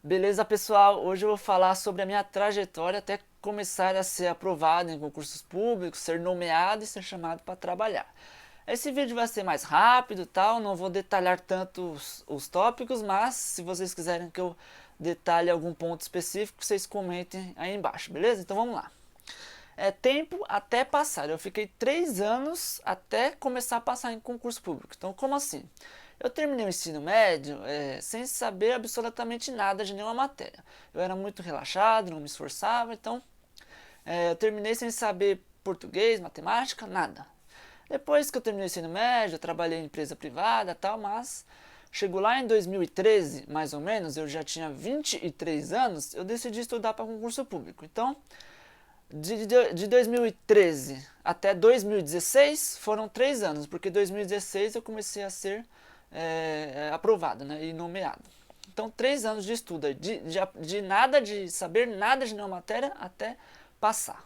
Beleza, pessoal? Hoje eu vou falar sobre a minha trajetória até começar a ser aprovado em concursos públicos, ser nomeado e ser chamado para trabalhar. Esse vídeo vai ser mais rápido, tal, não vou detalhar tanto os tópicos, mas se vocês quiserem que eu detalhe algum ponto específico, vocês comentem aí embaixo, beleza? Então vamos lá. Tempo até passar. Eu fiquei 3 anos até começar a passar em concurso público. Então, como assim? Eu terminei o ensino médio sem saber absolutamente nada de nenhuma matéria. Eu era muito relaxado, não me esforçava, então eu terminei sem saber português, matemática, nada. Depois que eu terminei o ensino médio, eu trabalhei em empresa privada e tal, mas chegou lá em 2013, mais ou menos, eu já tinha 23 anos, eu decidi estudar para concurso público. Então, de 2013 até 2016 foram 3 anos, porque em 2016 eu comecei a ser aprovado, né, e nomeado. Então, 3 anos de estudo, de nada, de saber nada de nenhuma matéria até passar.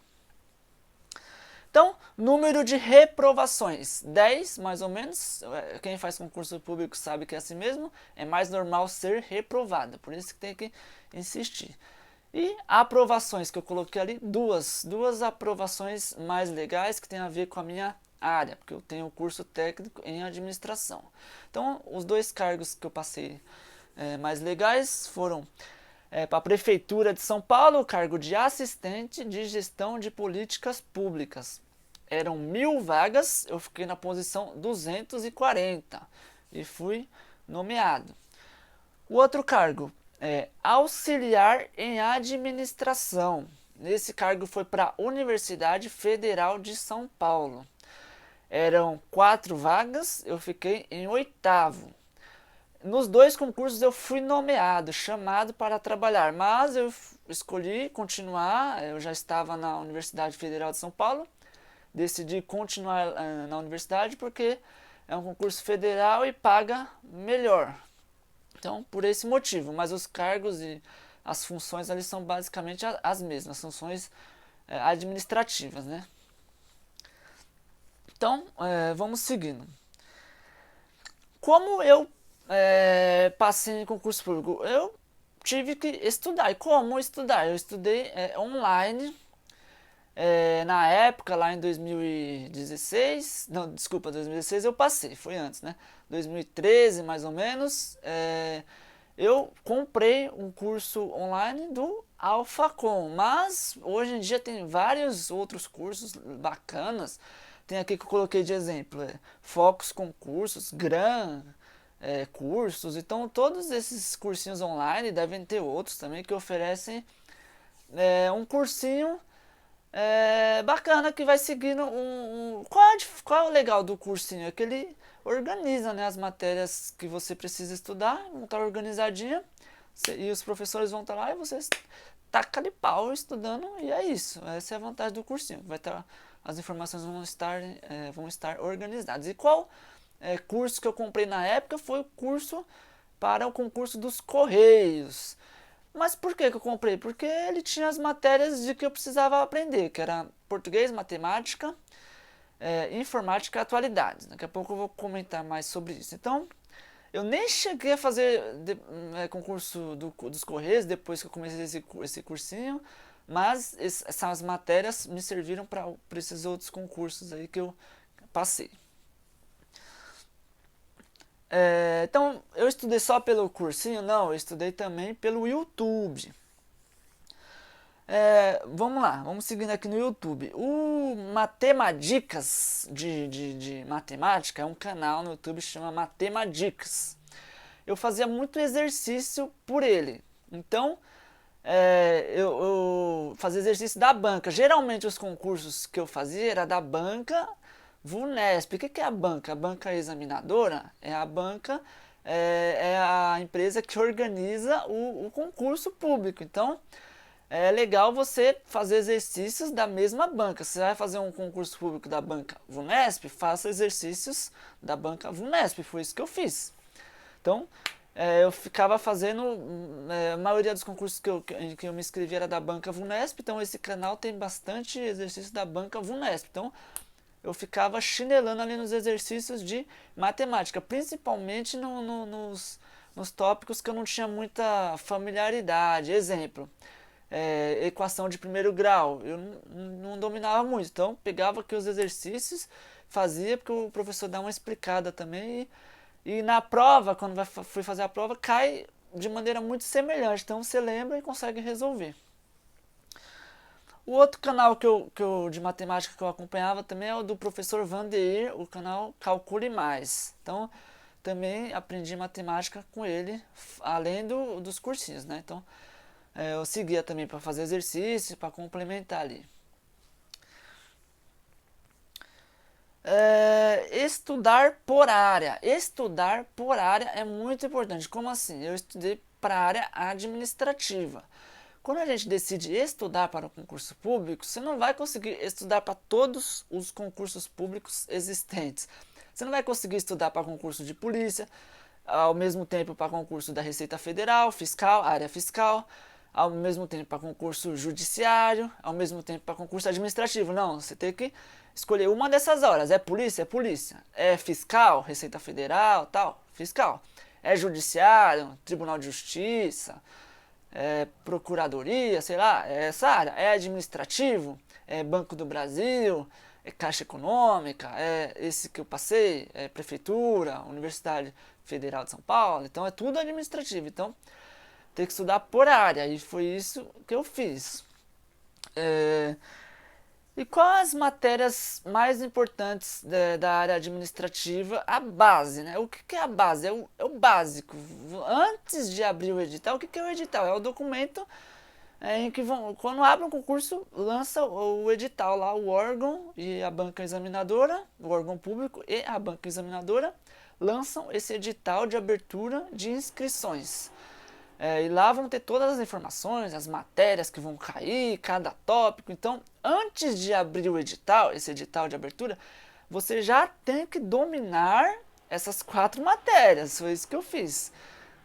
Então, número de reprovações, 10 mais ou menos. Quem faz concurso público sabe que é assim mesmo. É mais normal ser reprovado, por isso que tem que insistir. E aprovações que eu coloquei ali, duas aprovações mais legais que tem a ver com a minha área, porque eu tenho curso técnico em administração. Então, os 2 cargos que eu passei mais legais foram para a Prefeitura de São Paulo, o cargo de assistente de gestão de políticas públicas. Eram 1.000 vagas, eu fiquei na posição 240 e fui nomeado. O outro cargo é auxiliar em administração. Esse cargo foi para a Universidade Federal de São Paulo. Eram 4 vagas, eu fiquei em 8º. Nos 2 concursos eu fui nomeado, chamado para trabalhar, mas eu escolhi continuar, eu já estava na Universidade Federal de São Paulo, decidi continuar na universidade porque é um concurso federal e paga melhor. Então, por esse motivo, mas os cargos e as funções ali são basicamente as mesmas, funções administrativas, né? Então, vamos seguindo. Como eu passei em concurso público? Eu tive que estudar. E como estudar? Eu estudei online. Na época, lá em 2016, não, desculpa, 2016 eu passei, foi antes, né? 2013, mais ou menos, eu comprei um curso online do AlphaCom, mas hoje em dia tem vários outros cursos bacanas. Tem aqui que eu coloquei de exemplo, Focus Concursos, Gran cursos, então todos esses cursinhos online, devem ter outros também que oferecem um cursinho bacana que vai seguindo qual é o legal do cursinho? É que ele organiza, né, as matérias que você precisa estudar, vão estar organizadinha, e os professores vão estar lá e você taca de pau estudando, e é isso. Essa é a vantagem do cursinho. As informações vão estar organizadas. E qual curso que eu comprei na época foi o curso para o concurso dos Correios. Mas por que eu comprei? Porque ele tinha as matérias de que eu precisava aprender, que era português, matemática, informática e atualidades. Daqui a pouco eu vou comentar mais sobre isso. Então, eu nem cheguei a fazer concurso dos Correios depois que eu comecei esse cursinho, mas essas matérias me serviram para esses outros concursos aí que eu passei. Então, eu estudei só pelo cursinho? Não, eu estudei também pelo YouTube. Vamos lá, vamos seguindo aqui no YouTube. O Matemadicas de matemática é um canal no YouTube que chama Matemadicas. Eu fazia muito exercício por ele. Então, eu fazia exercício da banca. Geralmente os concursos que eu fazia era da banca VUNESP. O que é a banca? A banca examinadora é a banca, é a empresa que organiza o concurso público. Então, é legal você fazer exercícios da mesma banca. Se você vai fazer um concurso público da banca VUNESP, faça exercícios da banca VUNESP. Foi isso que eu fiz. Então, eu ficava fazendo, a maioria dos concursos em que eu me inscrevi era da banca VUNESP, então esse canal tem bastante exercício da banca VUNESP. Então, eu ficava chinelando ali nos exercícios de matemática, principalmente nos nos tópicos que eu não tinha muita familiaridade. Exemplo, equação de primeiro grau, eu não dominava muito, então pegava aqui os exercícios, fazia, porque o professor dá uma explicada também, e na prova, quando fui fazer a prova, cai de maneira muito semelhante, então você lembra e consegue resolver. O outro canal de matemática que eu acompanhava também é o do professor Vandeir, o canal Calcule Mais. Então, também aprendi matemática com ele, além dos cursinhos, né? Então, eu seguia também para fazer exercício, para complementar ali. Estudar por área. Estudar por área é muito importante. Como assim? Eu estudei para a área administrativa. Quando a gente decide estudar para o concurso público, você não vai conseguir estudar para todos os concursos públicos existentes. Você não vai conseguir estudar para concurso de polícia, ao mesmo tempo para concurso da Receita Federal, fiscal, área fiscal, ao mesmo tempo para concurso judiciário, ao mesmo tempo para concurso administrativo. Não, você tem que escolher uma dessas horas. É polícia? É polícia. É fiscal? Receita Federal, tal, fiscal. É judiciário? Tribunal de Justiça, procuradoria, sei lá, é essa área. É administrativo? É Banco do Brasil? É Caixa Econômica? É esse que eu passei? É Prefeitura? Universidade Federal de São Paulo? Então é tudo administrativo. Então tem que estudar por área, e foi isso que eu fiz. E quais as matérias mais importantes da área administrativa? A base, né? O que é a base? É o básico. Antes de abrir o edital, o que é o edital? É o documento em que quando abre um concurso, lança o edital lá, o órgão e a banca examinadora, o órgão público e a banca examinadora lançam esse edital de abertura de inscrições. E lá vão ter todas as informações, as matérias que vão cair, cada tópico. Então, antes de abrir o edital, esse edital de abertura, você já tem que dominar essas 4 matérias. Foi isso que eu fiz.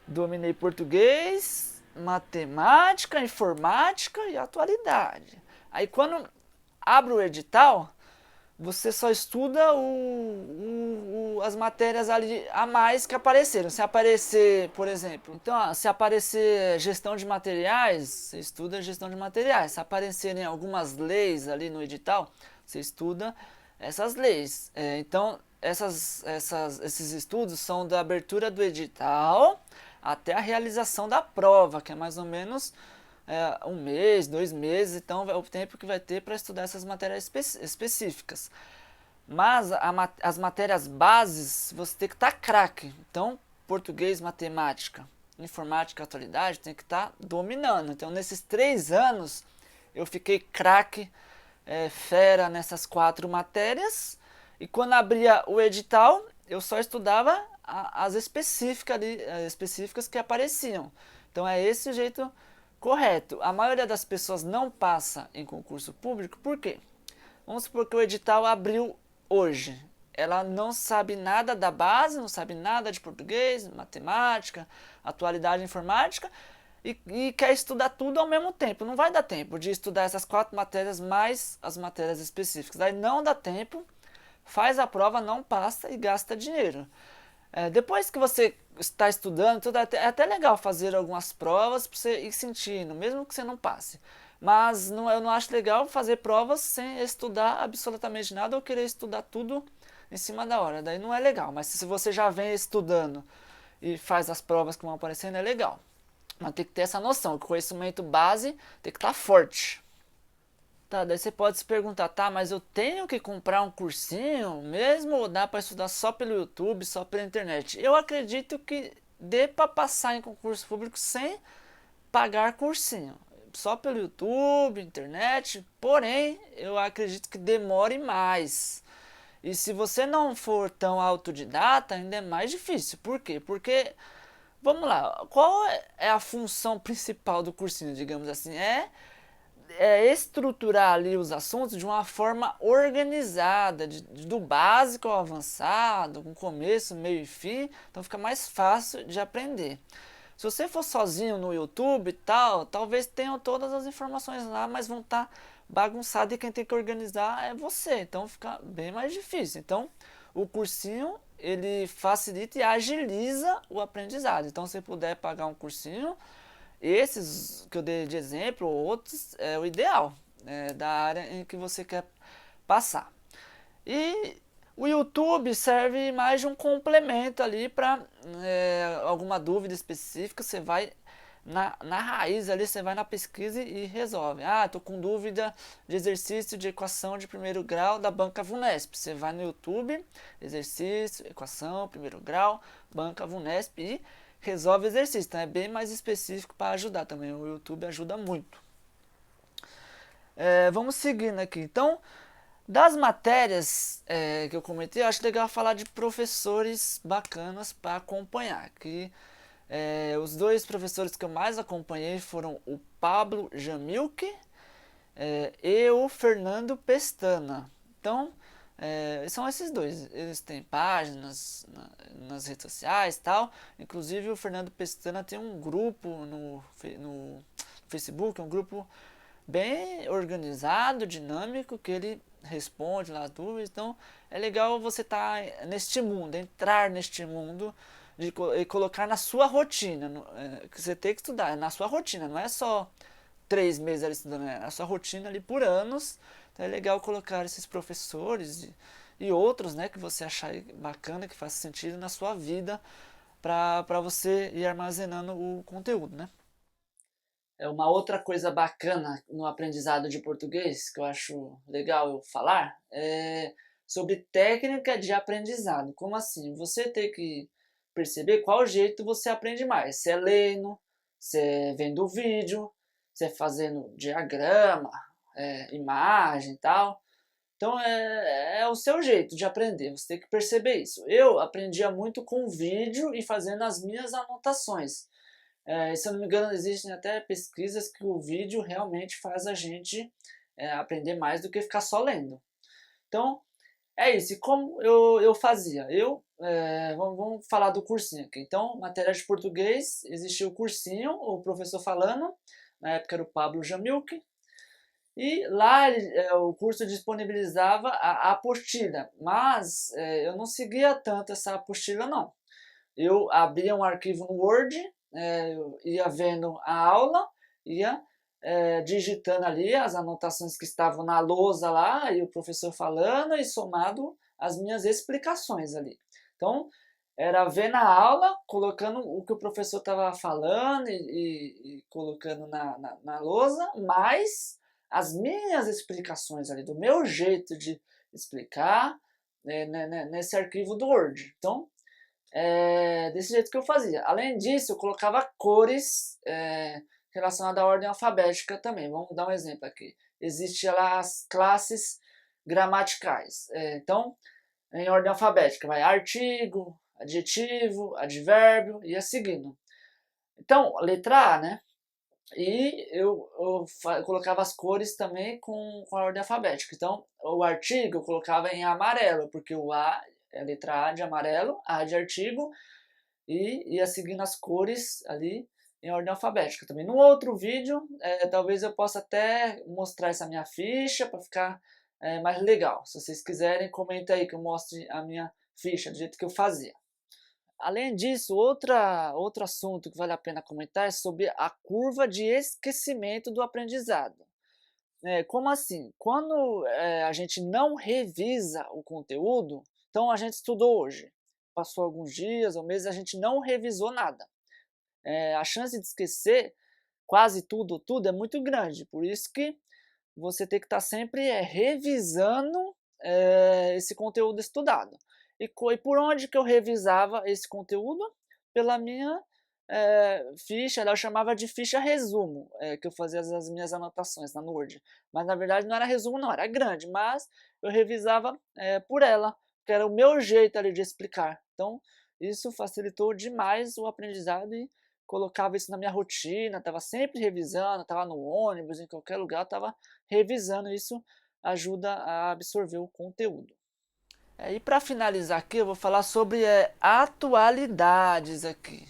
Dominei português, matemática, informática e atualidade. Aí quando abre o edital, você só estuda as matérias ali a mais que apareceram. Se aparecer, por exemplo, então, se aparecer gestão de materiais, você estuda gestão de materiais. Se aparecerem algumas leis ali no edital, você estuda essas leis. Então, esses estudos são da abertura do edital até a realização da prova, que é mais ou menos 1 mês, 2 meses, então é o tempo que vai ter para estudar essas matérias específicas. Mas as matérias bases, você tem que estar craque. Então, português, matemática, informática, atualidade, tem que estar dominando. Então, nesses 3 anos, eu fiquei craque, fera nessas 4 matérias. E quando abria o edital, eu só estudava as específicas que apareciam. Então, é esse o jeito correto. A maioria das pessoas não passa em concurso público, por quê? Vamos supor que o edital abriu hoje. Ela não sabe nada da base, não sabe nada de português, matemática, atualidade informática e quer estudar tudo ao mesmo tempo. Não vai dar tempo de estudar essas 4 matérias mais as matérias específicas. Daí não dá tempo, faz a prova, não passa e gasta dinheiro. Depois que você está estudando, tudo, é até legal fazer algumas provas para você ir sentindo, mesmo que você não passe. Mas eu não acho legal fazer provas sem estudar absolutamente nada ou querer estudar tudo em cima da hora. Daí não é legal. Mas se você já vem estudando e faz as provas que vão aparecendo, é legal. Mas tem que ter essa noção, que o conhecimento base tem que estar forte. Tá, daí você pode se perguntar, tá, mas eu tenho que comprar um cursinho mesmo ou dá para estudar só pelo YouTube, só pela internet? Eu acredito que dê para passar em concurso público sem pagar cursinho. Só pelo YouTube, internet, porém, eu acredito que demore mais. E se você não for tão autodidata, ainda é mais difícil. Por quê? Porque, vamos lá, qual é a função principal do cursinho, digamos assim? É estruturar ali os assuntos de uma forma organizada, do básico ao avançado, com começo, meio e fim, então fica mais fácil de aprender. Se você for sozinho no YouTube e tal, talvez tenham todas as informações lá, mas vão estar bagunçadas e quem tem que organizar é você, então fica bem mais difícil. Então, o cursinho ele facilita e agiliza o aprendizado. Então, se puder pagar um cursinho, esses que eu dei de exemplo, ou outros, é o ideal, da área em que você quer passar. E o YouTube serve mais de um complemento ali para alguma dúvida específica, você vai na raiz ali, você vai na pesquisa e resolve. Ah, tô com dúvida de exercício de equação de primeiro grau da banca VUNESP. Você vai no YouTube, exercício, equação, primeiro grau, banca VUNESP e resolve o exercício. Então é bem mais específico para ajudar também. O YouTube ajuda muito. Vamos seguindo aqui. Então, das matérias que eu comentei, eu acho legal falar de professores bacanas para acompanhar. Que os dois professores que eu mais acompanhei foram o Pablo Jamilke e o Fernando Pestana. Então, são esses dois. Eles têm páginas nas redes sociais e tal. Inclusive, o Fernando Pestana tem um grupo no Facebook, um grupo bem organizado, dinâmico, que ele responde lá as dúvidas. Então, é legal você estar neste mundo, entrar neste mundo e colocar na sua rotina. Que você tem que estudar, é na sua rotina, não é só 3 meses ali estudando, é na sua rotina ali por anos. Então é legal colocar esses professores e outros, né, que você achar bacana, que faça sentido na sua vida, para você ir armazenando o conteúdo, né? Uma outra coisa bacana no aprendizado de português, que eu acho legal eu falar, é sobre técnica de aprendizado. Como assim? Você tem que perceber qual jeito você aprende mais. Se é lendo, se é vendo o vídeo, se é fazendo diagrama, imagem e tal. Então é o seu jeito de aprender, você tem que perceber isso. Eu aprendia muito com vídeo e fazendo as minhas anotações. Se eu não me engano, existem até pesquisas que o vídeo realmente faz a gente aprender mais do que ficar só lendo. Então, é isso. E como eu fazia? Vamos falar do cursinho aqui. Então, matéria de português, existia o cursinho, o professor falando, na época era o Pablo Jamilke, e lá o curso disponibilizava a apostila, mas eu não seguia tanto essa apostila não. Eu abria um arquivo no Word, eu ia vendo a aula, ia digitando ali as anotações que estavam na lousa lá, e o professor falando, e somado as minhas explicações ali. Então, era ver na aula, colocando o que o professor estava falando e colocando na lousa, mais as minhas explicações ali, do meu jeito de explicar nesse arquivo do Word. Então, desse jeito que eu fazia. Além disso, eu colocava cores relacionadas à ordem alfabética também. Vamos dar um exemplo aqui. Existem lá as classes gramaticais. Então, em ordem alfabética, vai artigo, adjetivo, advérbio e a seguindo. Então, letra A, né? E eu colocava as cores também com a ordem alfabética. Então, o artigo eu colocava em amarelo, porque o A é a letra A de amarelo, A de artigo, e ia seguindo as cores ali em ordem alfabética também. No outro vídeo, talvez eu possa até mostrar essa minha ficha para ficar mais legal. Se vocês quiserem, comenta aí que eu mostre a minha ficha do jeito que eu fazia. Além disso, outro assunto que vale a pena comentar é sobre a curva de esquecimento do aprendizado. Como assim? Quando a gente não revisa o conteúdo, então a gente estudou hoje, passou alguns dias ou meses, a gente não revisou nada. A chance de esquecer quase tudo é muito grande, por isso que você tem que estar sempre revisando esse conteúdo estudado. E por onde que eu revisava esse conteúdo? Pela minha ficha, eu chamava de ficha resumo, que eu fazia as minhas anotações lá no Word. Mas na verdade não era resumo não, era grande, mas eu revisava por ela, que era o meu jeito ali de explicar. Então isso facilitou demais o aprendizado e colocava isso na minha rotina, estava sempre revisando, estava no ônibus, em qualquer lugar, estava revisando. Isso ajuda a absorver o conteúdo. E para finalizar aqui, eu vou falar sobre atualidades aqui.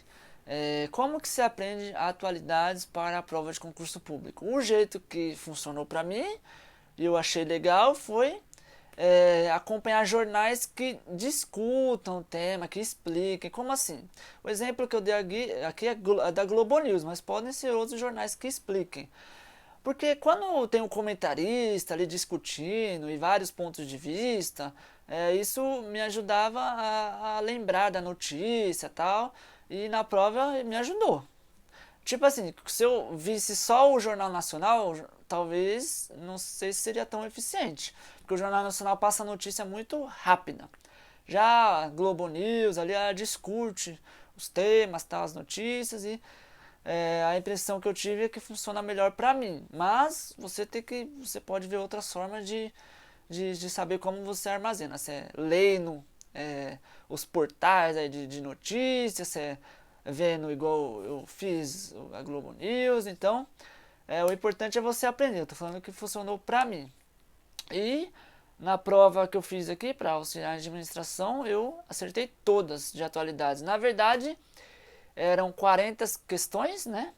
Como que se aprende atualidades para a prova de concurso público? O jeito que funcionou para mim, e eu achei legal, foi acompanhar jornais que discutam o tema, que expliquem. Como assim? O exemplo que eu dei aqui é da Globo News, mas podem ser outros jornais que expliquem. Porque quando tem um comentarista ali discutindo e vários pontos de vista, isso me ajudava a lembrar da notícia e tal, e na prova me ajudou. Tipo assim, se eu visse só o Jornal Nacional, talvez não sei se seria tão eficiente, porque o Jornal Nacional passa a notícia muito rápida. Já a Globo News ali ela discute os temas, tal, as notícias e a impressão que eu tive é que funciona melhor para mim. Mas você pode ver outras formas de saber como você armazena. Você lê no, os portais aí de notícias, você vendo igual eu fiz a Globo News. Então, o importante é você aprender. Eu tô falando que funcionou para mim. E na prova que eu fiz aqui para auxiliar de administração, eu acertei todas de atualidades. Na verdade, eram 40 questões, né?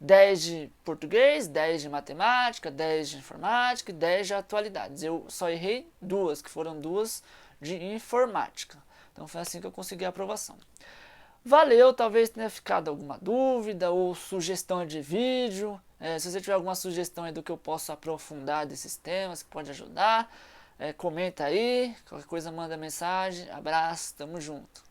10 de português, 10 de matemática, 10 de informática e 10 de atualidades. Eu só errei duas, que foram duas de informática. Então foi assim que eu consegui a aprovação. Valeu, talvez tenha ficado alguma dúvida ou sugestão de vídeo. Se você tiver alguma sugestão aí do que eu posso aprofundar desses temas, que pode ajudar, comenta aí. Qualquer coisa manda mensagem. Abraço, tamo junto.